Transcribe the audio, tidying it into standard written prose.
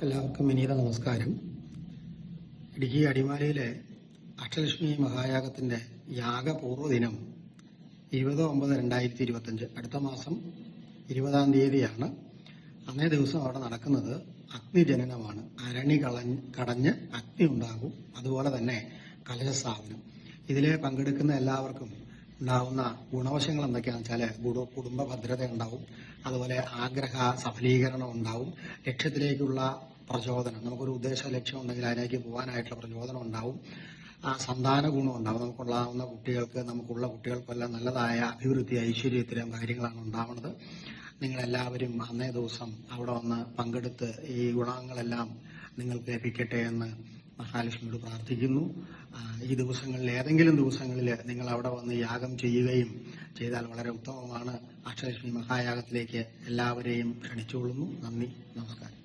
എല്ലാവർക്കും വിനീത നമസ്കാരം. ഇടുക്കി അടിമാലിയിലെ അഷ്ടലക്ഷ്മി മഹായാഗത്തിന്റെ യാഗപൂർവ്വ ദിനം 20/9/2025 അടുത്ത മാസം 20-ാം തീയതിയാണ്. അന്നേ ദിവസം അവിടെ നടക്കുന്നത് അഗ്നിജനനമാണ്. അരണി കടഞ്ഞ് അഗ്നി ഉണ്ടാകും. അതുപോലെ തന്നെ കലശസ്ഥാപനം. ഇതിൽ പങ്കെടുക്കുന്ന എല്ലാവർക്കും ഉണ്ടാവുന്ന ഗുണവശങ്ങൾ എന്തൊക്കെയാണെന്ന് വെച്ചാൽ കുടുംബ ഭദ്രത ഉണ്ടാവും, അതുപോലെ ആഗ്രഹ സഫലീകരണം ഉണ്ടാവും, ലക്ഷ്യത്തിലേക്കുള്ള പ്രചോദനം, നമുക്കൊരു ഉദ്ദേശ ലക്ഷ്യം ഉണ്ടെങ്കിൽ അതിലേക്ക് പോകാനായിട്ടുള്ള പ്രചോദനം ഉണ്ടാവും, സന്താന ഗുണം ഉണ്ടാവും. നമുക്കുള്ള കുട്ടികൾക്കെല്ലാം നല്ലതായ അഭിവൃദ്ധി, ഐശ്വര്യ, ഇത്തരം കാര്യങ്ങളാണ് ഉണ്ടാവുന്നത്. നിങ്ങളെല്ലാവരും അന്നേ ദിവസം അവിടെ വന്ന് പങ്കെടുത്ത് ഈ ഗുണങ്ങളെല്ലാം നിങ്ങൾക്ക് ലഭിക്കട്ടെ എന്ന് മഹാലക്ഷ്മിയോട് പ്രാർത്ഥിക്കുന്നു. ഈ ദിവസങ്ങളിൽ ഏതെങ്കിലും ദിവസങ്ങളിൽ നിങ്ങൾ അവിടെ വന്ന് യാഗം ചെയ്യുകയും ചെയ്താൽ വളരെ ഉത്തമമാണ്. അഷ്ടലക്ഷ്മി മഹായാഗത്തിലേക്ക് എല്ലാവരെയും ക്ഷണിച്ചുകൊള്ളുന്നു. നന്ദി, നമസ്കാരം.